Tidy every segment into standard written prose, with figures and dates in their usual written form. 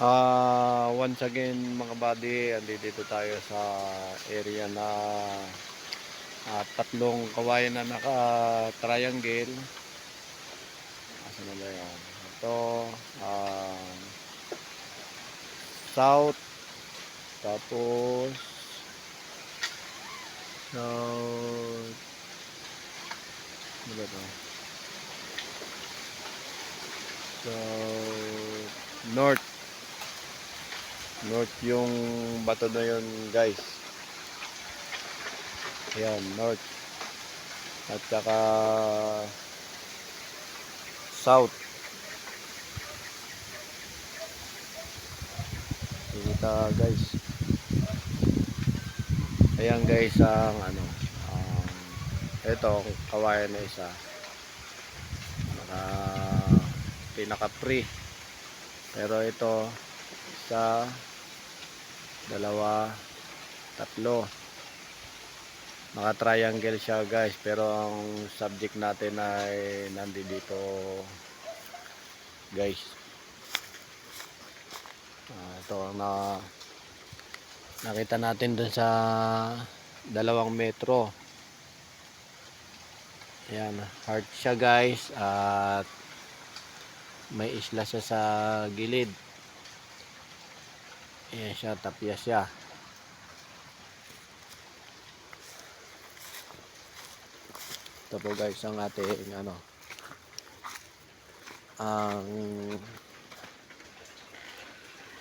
Once again mga buddy, andito tayo sa area na tatlong kawayan na naka-triangle. Asan na ba yan? Ito, south, tapos south, ano ba ito? South, north. North yung bato na yun guys. Ayan, north. At saka south. Kita guys. Ayan guys ang ano. Ito, kawayan na isa. Pinaka-free. Pero ito, isa, dalawa, tatlo. Naka-triangle siya guys, pero ang subject natin ay nandito guys. Ito ang nakita natin dun sa 2 metro. Ayan, heart siya guys, at may isla siya sa gilid. Ayan siya, tapya siya. Ito po guys ang ating ano, ang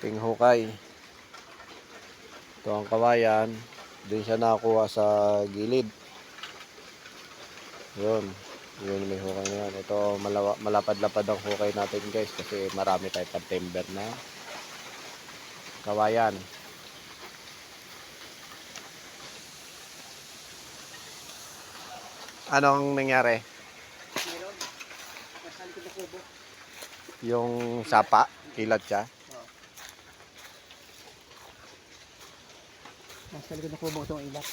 pinghukay. Ito ang kawayan, doon siya nakakuha sa gilid. Yun may hukay na yan. Ito malapad-lapad ang hukay natin guys, kasi marami tayong timber na kawayan. Anong nangyari? Meron. Nasa likod na kubo. Yung sapa, ilat siya. Nasa likod na kubo itong ilat.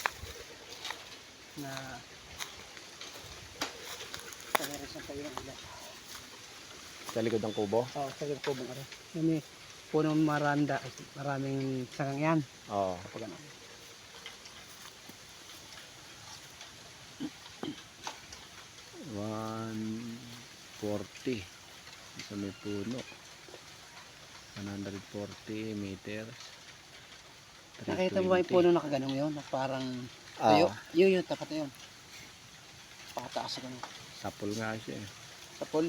Na sa pa yung ilat. Sa likod ng kubo? Oo, sa likod ng kubo. Yan eh, punong maranda. Maraming sangang yan. Oo. Kapag ano. 140 sa may puno, 140 meters. Nakita mo ba yung puno na kaganong yun? Na parang tuyo? Yun, tapat na yun. Pakataas ako na. Sapul nga siya eh. Sapol?